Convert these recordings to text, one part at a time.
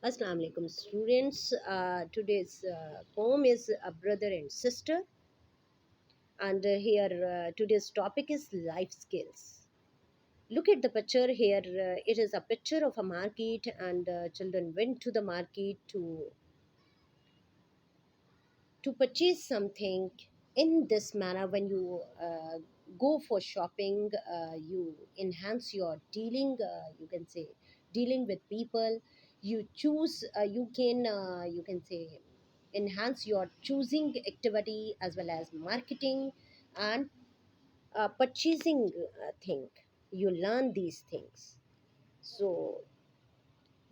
Assalamu alaikum students. Today's poem is a brother and sister, and here today's topic is life skills. Look at the picture here. It is a picture of a market, and children went to the market to purchase something. In this manner, when you go for shopping, you enhance your dealing. You can say dealing with people. You choose. You can say enhance your choosing activity as well as marketing and purchasing thing. You learn these things. So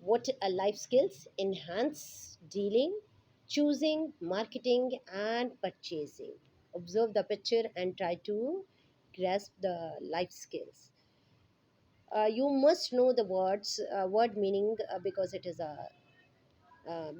what are life skills? Enhance dealing, choosing, marketing, and purchasing. Observe the picture and try to grasp the life skills. You must know the word meaning because it is a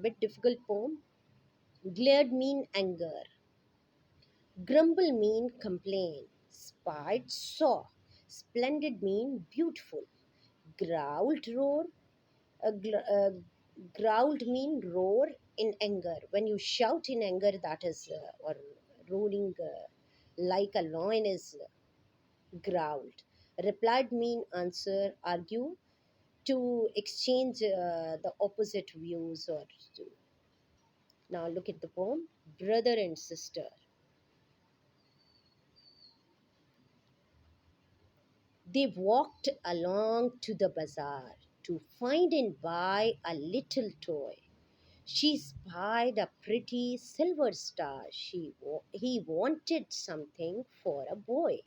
bit difficult poem. Glared mean anger, grumble mean complain, spied saw, splendid mean beautiful, growled roar, growled mean roar in anger. When you shout in anger, that is or roaring like a lion is growled. Replied mean answer, argue, to exchange the opposite views or to. Now look at the poem. Brother and sister, they walked along to the bazaar to find and buy a little toy. She spied a pretty silver star. He wanted something for a boy.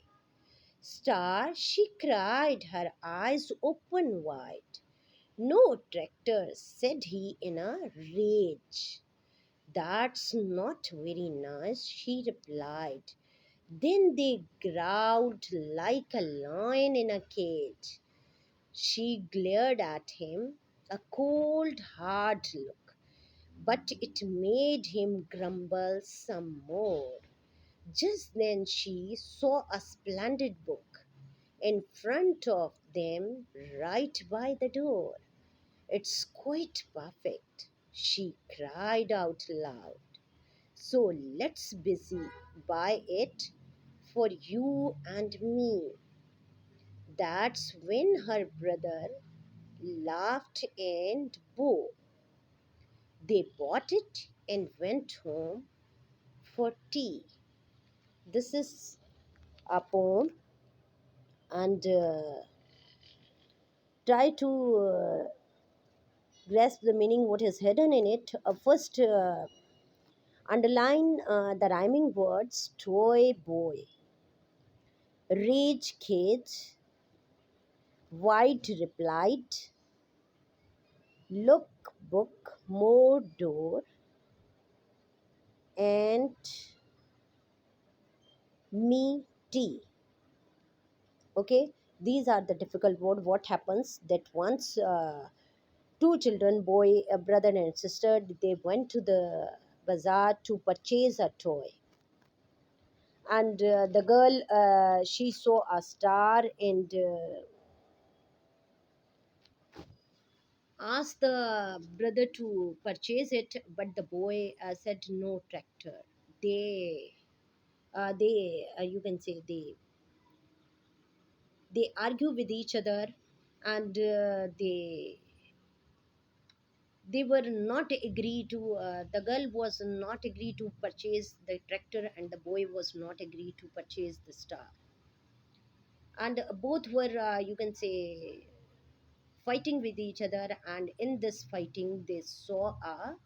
Star, she cried, her eyes open wide. No tractor, said he in a rage. That's not very nice, she replied. Then they growled like a lion in a cage. She glared at him, a cold, hard look, but it made him grumble some more. Just then she saw a splendid book in front of them right by the door. It's quite perfect, she cried out loud. So let's busy buy it for you and me. That's when her brother laughed and bowed. They bought it and went home for tea. This is a poem, and try to grasp the meaning what is hidden in it. First, underline the rhyming words toy boy, rage cage, white replied, look book, more door, and me tea. Okay, these are the difficult word. What happens that once two children, boy, a brother and sister, they went to the bazaar to purchase a toy, and the girl, she saw a star and asked the brother to purchase it, but the boy said no tractor. They you can say they argue with each other, and they were not agree to the girl was not agree to purchase the tractor, and the boy was not agree to purchase the star, and both were you can say fighting with each other. And in this fighting they saw a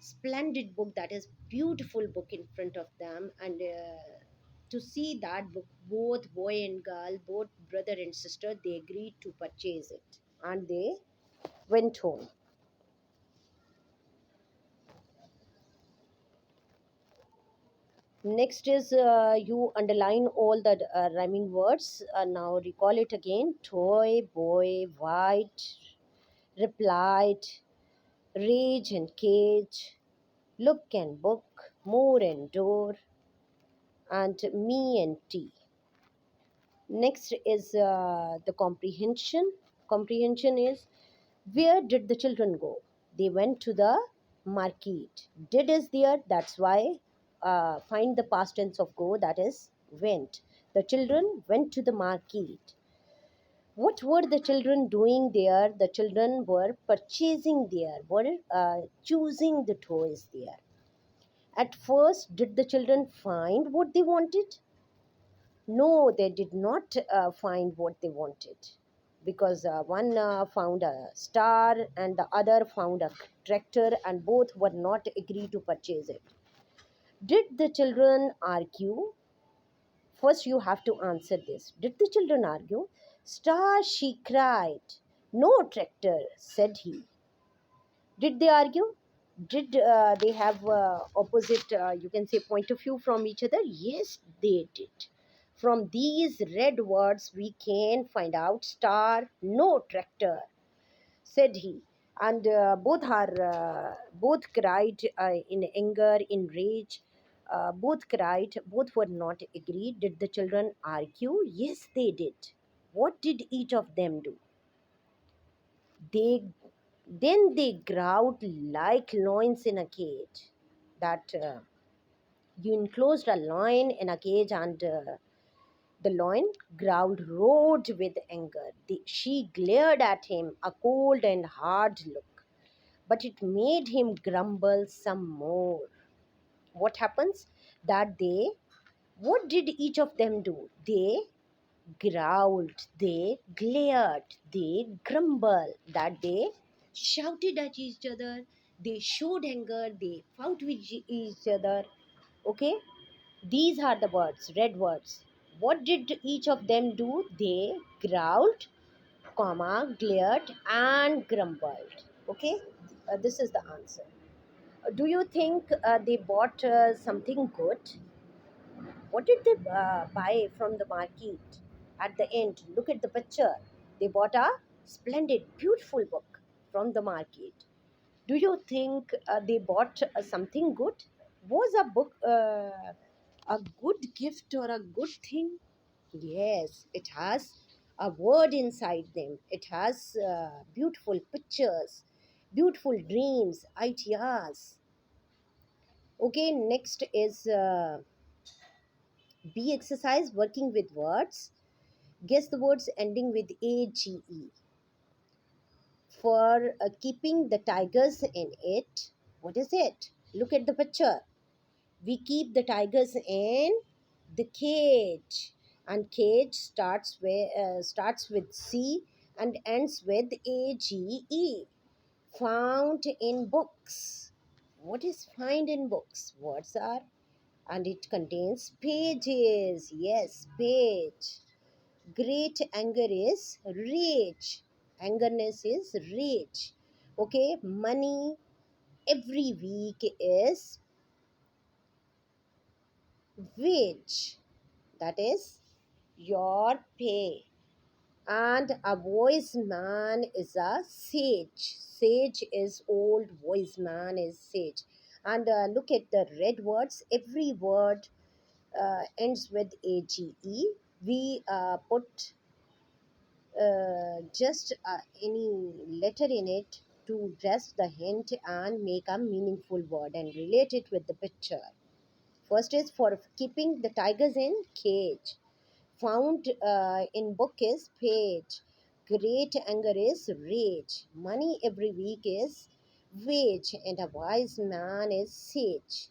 splendid book, that is beautiful book in front of them, and to see that book, both boy and girl, both brother and sister, they agreed to purchase it, and they went home. Next is you underline all the rhyming words. Now recall it again. Toy, boy, white, replied, rage and cage, look and book, more and door, and me and tea. Next is the comprehension. Comprehension is, where did the children go? They went to the market. Did is there, that's why find the past tense of go, that is went. The children went to the market. What were the children doing there? The children were purchasing there, were choosing the toys there. At first, did the children find what they wanted? No, they did not find what they wanted, because one found a star and the other found a tractor, and both were not agree to purchase it. Did the children argue? First, you have to answer this. Did the children argue? Star, she cried. No, tractor, said he. Did they argue? Did they have opposite, you can say, point of view from each other? Yes, they did. From these red words, we can find out star, no tractor, said he. And both cried in anger, in rage. Both cried, both were not agreed. Did the children argue? Yes, they did. What did each of them do? They Then they growled like lions in a cage. That you enclosed a lion in a cage, and the lion growled, roared with anger. She glared at him, a cold and hard look, but it made him grumble some more. What happens? That what did each of them do? They growled, they glared, they grumbled, that they shouted at each other, they showed anger, they fought with each other. Okay, these are the words, red words. What did each of them do? They growled, comma, glared, and grumbled. Okay, this is the answer. Do you think they bought something good? What did they buy from the market at the end? Look at the picture. They bought a splendid, beautiful book from the market. Do you think they bought something good? Was a book a good gift or a good thing? Yes, it has a word inside them. It has beautiful pictures, beautiful dreams, ideas. Okay, next is B exercise, working with words. Guess the words ending with age. For keeping the tigers in it. What is it? Look at the picture. We keep the tigers in the cage, and cage starts with C and ends with age. Found in books. What is find in books? Words are, and it contains pages. Yes, page. Great anger is rage. Angerness is rage. Okay, money every week is wage. That is your pay. And a wise man is a sage. Sage is old, wise man is sage. And look at the red words. Every word ends with age. We put just any letter in it to dress the hint and make a meaningful word and relate it with the picture. First is for keeping the tigers in cage. Found in book is page. Great anger is rage. Money every week is wage. And a wise man is sage.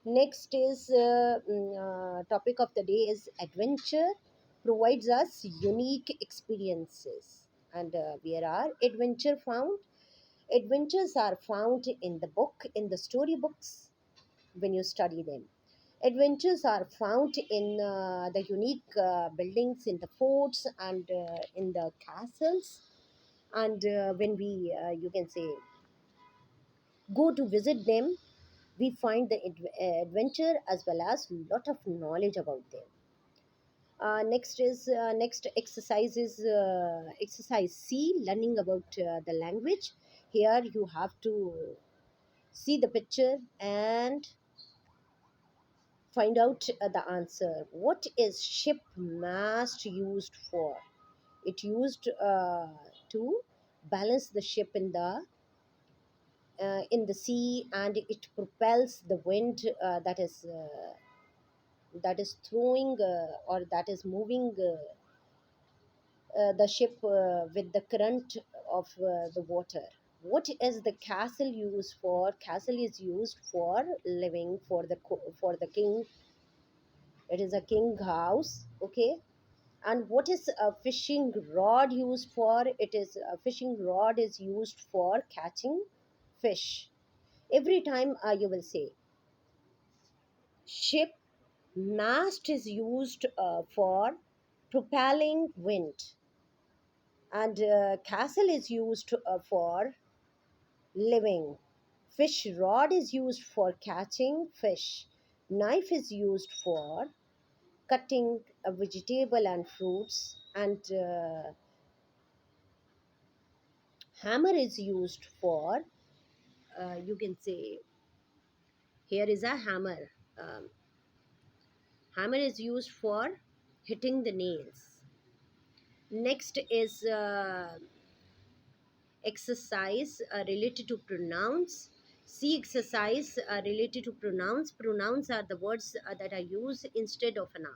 Next is topic of the day is adventure provides us unique experiences. And where are adventure found? Adventures are found in the book, in the storybooks when you study them. Adventures are found in the unique buildings, in the forts, and in the castles. And when we, you can say, go to visit them, we find the adventure as well as lot of knowledge about them. Next exercise is exercise C, learning about the language. Here you have to see the picture and find out the answer. What is ship mast used for? It used to balance the ship in the in the sea, and it propels the wind that is throwing or that is moving the ship with the current of the water. What is the castle used for? Castle is used for living, for the for the king. It is a king house. Okay. And what is a fishing rod used for? It is a fishing rod is used for catching fish. Every time you will say ship, mast is used for propelling wind, and castle is used for living. Fish rod is used for catching fish. Knife is used for cutting a vegetable and fruits, and hammer is used for, you can say, here is a hammer. Um, hammer is used for hitting the nails. Next is exercise related to pronouns. See, exercise related to pronouns. Pronouns are the words that are used instead of a noun.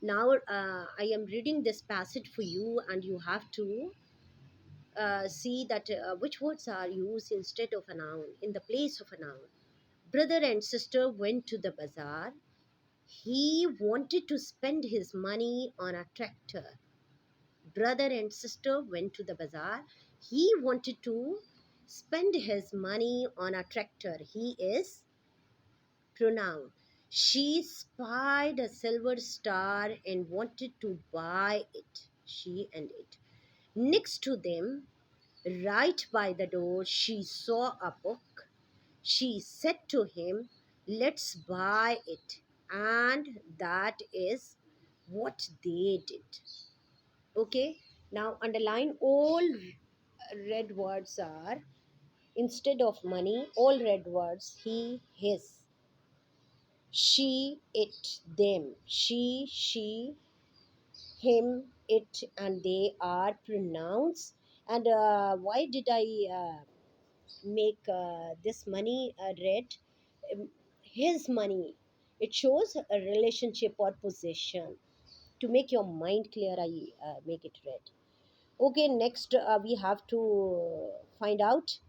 Now, I am reading this passage for you, and you have to see that which words are used instead of a noun, in the place of a noun. Brother and sister went to the bazaar. He wanted to spend his money on a tractor. Brother and sister went to the bazaar. He wanted to spend his money on a tractor. He is pronoun. She spied a silver star and wanted to buy it. She and it. Next to them, right by the door, she saw a book. She said to him, "Let's buy it." And that is what they did. Okay, now underline all red words are instead of money, all red words he, his, she, it, them, she, him, it, and they are pronouns. And why did I make this money red? Um, his money, it shows a relationship or possession. To make your mind clear, I make it red. Okay, next we have to find out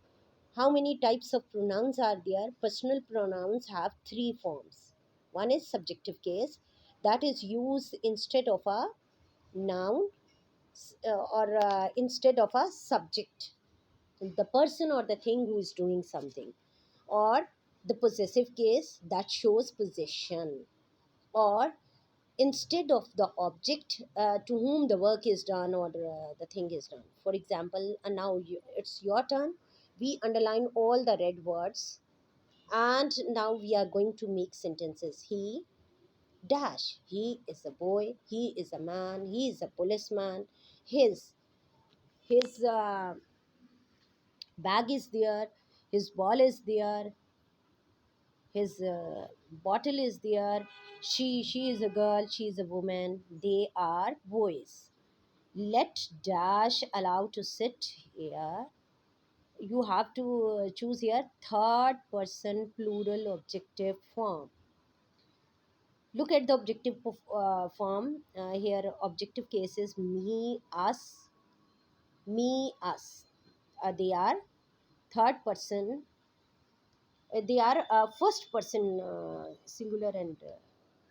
how many types of pronouns are there. Personal pronouns have three forms. One is subjective case, that is used instead of a noun, or instead of a subject, the person or the thing who is doing something. Or the possessive case, that shows possession. Or instead of the object to whom the work is done, or the thing is done. For example, and now it's your turn. We underline all the red words, and now we are going to make sentences. He dash, he is a boy, he is a man, he is a policeman. His bag is there, his ball is there, his bottle is there. She is a girl, she is a woman, they are boys. Let dash allow to sit here. You have to choose here third person plural objective form. Look at the objective form. Here objective cases: me, us, me, us. They are third person. They are first person singular and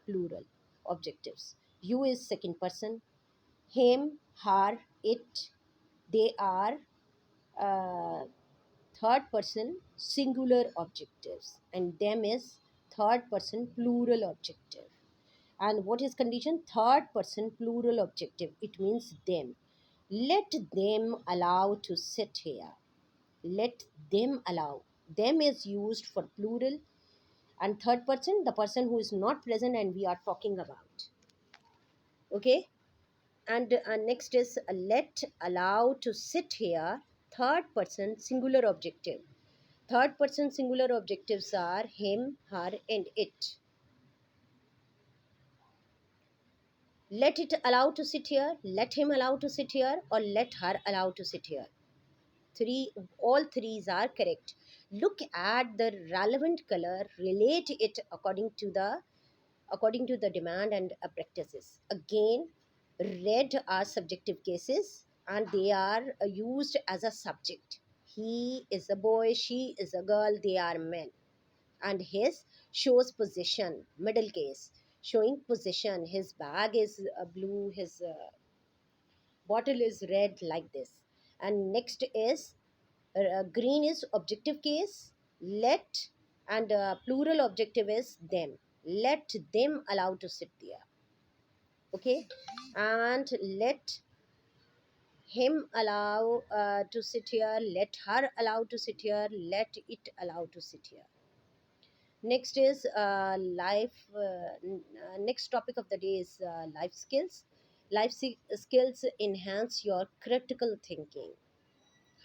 plural objectives. You is second person. Him, her, it. They are uh, third person singular objectives, and them is third person plural objective. And what is condition? Third person plural objective, it means them. Let them allow to sit here. Let them allow. Them is used for plural, and third person, the person who is not present and we are talking about. Okay. And next is let allow to sit here, third person singular objective. Third person singular objectives are him, her, and it. Let it allow to sit here, let him allow to sit here, or let her allow to sit here. Three, all threes are correct. Look at the relevant color, relate it according to the demand and practices. Again, red are subjective cases and they are used as a subject. He is a boy, she is a girl, they are men. And his shows position, middle case, showing position. His bag is blue, his bottle is red, like this. And next is green is objective case. Let, and plural objective is them. Let them allow to sit there. Okay, and let him allow to sit here, let her allow to sit here, let it allow to sit here. Next is next topic of the day is life skills. Skills enhance your critical thinking.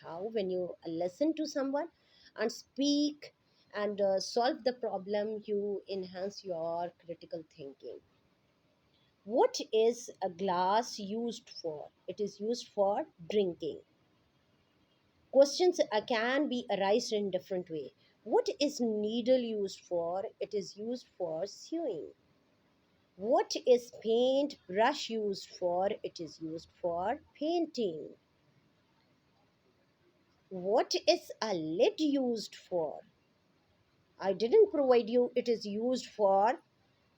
How? When you listen to someone and speak and solve the problem, you enhance your critical thinking. What is a glass used for? It is used for drinking. Questions can be arised in different way. What is needle used for? It is used for sewing. What is paint brush used for? It is used for painting. What is a lid used for? I didn't provide you, it is used for,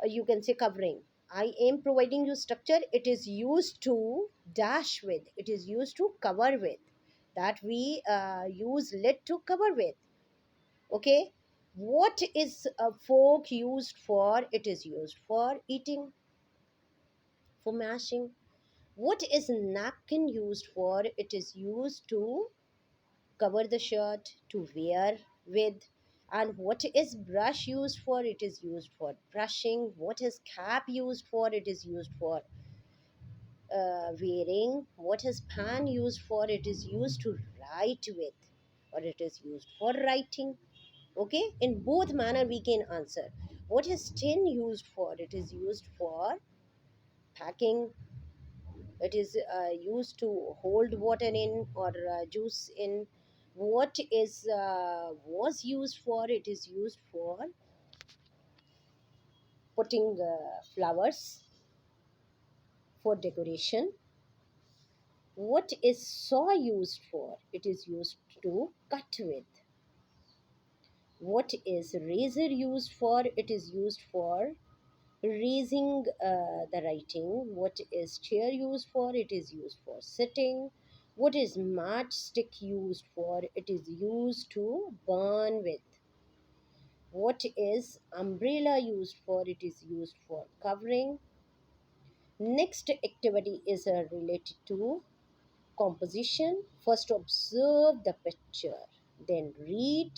you can say covering. I am providing you structure, it is used to dash with, it is used to cover with. That we use lid to cover with. Okay. What is a fork used for? It is used for eating, for mashing. What is napkin used for? It is used to cover the shirt, to wear with. And what is brush used for? It is used for brushing. What is cap used for? It is used for wearing. What is pen used for? It is used to write with, or it is used for writing. Okay, in both manner we can answer. What is tin used for? It is used for packing. It is used to hold water in, or juice in. What is was used for? It is used for putting flowers for decoration. What is saw used for? It is used to cut with. What is razor used for? It is used for raising the writing. What is chair used for? It is used for sitting. What is matchstick used for? It is used to burn with. What is umbrella used for? It is used for covering. Next activity is related to composition. First observe the picture, then read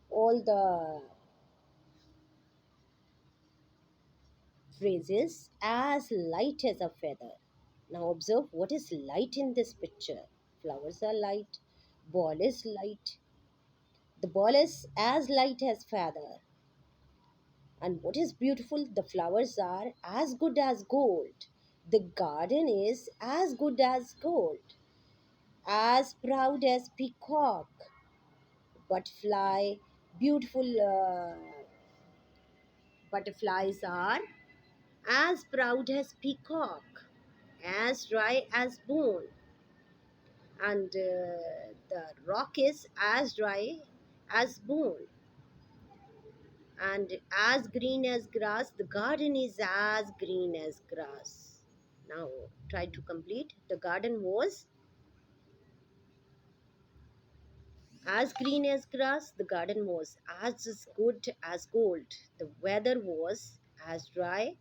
all the phrases as light as a feather. Now observe what is light in this picture. Flowers are light, ball is light. The ball is as light as feather. And what is beautiful? The flowers are as good as gold. The garden is as good as gold. As proud as peacock. Butterfly, beautiful butterflies are as proud as peacock, as dry as bone. And the rock is as dry as bone, and as green as grass. The garden is as green as grass. Now try to complete. The garden was as green as grass. The garden was as good as gold. The weather was as dry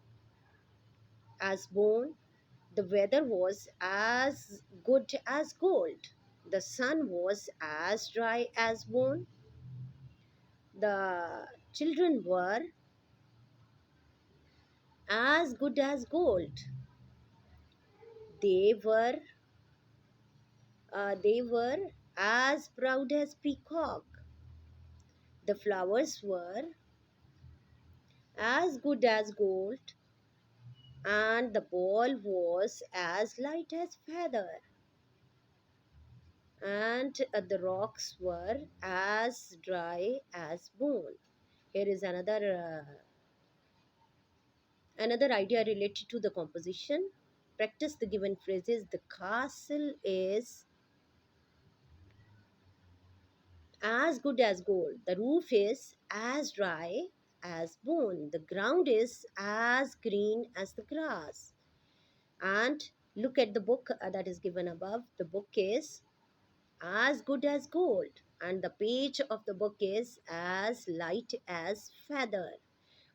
as bone. The weather was as good as gold. The sun was as dry as bone. The children were as good as gold. They were as proud as peacock. The flowers were as good as gold, and the ball was as light as feather. and the rocks were as dry as bone. Here is another idea related to the composition. Practice the given phrases. The castle is as good as gold. The roof is as dry as bone. The ground is as green as the grass. And look at the book that is given above. The book is as good as gold, and the page of the book is as light as feather.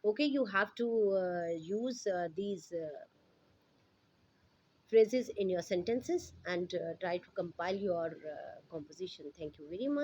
Okay, you have to use these phrases in your sentences and try to compile your composition. Thank you very much.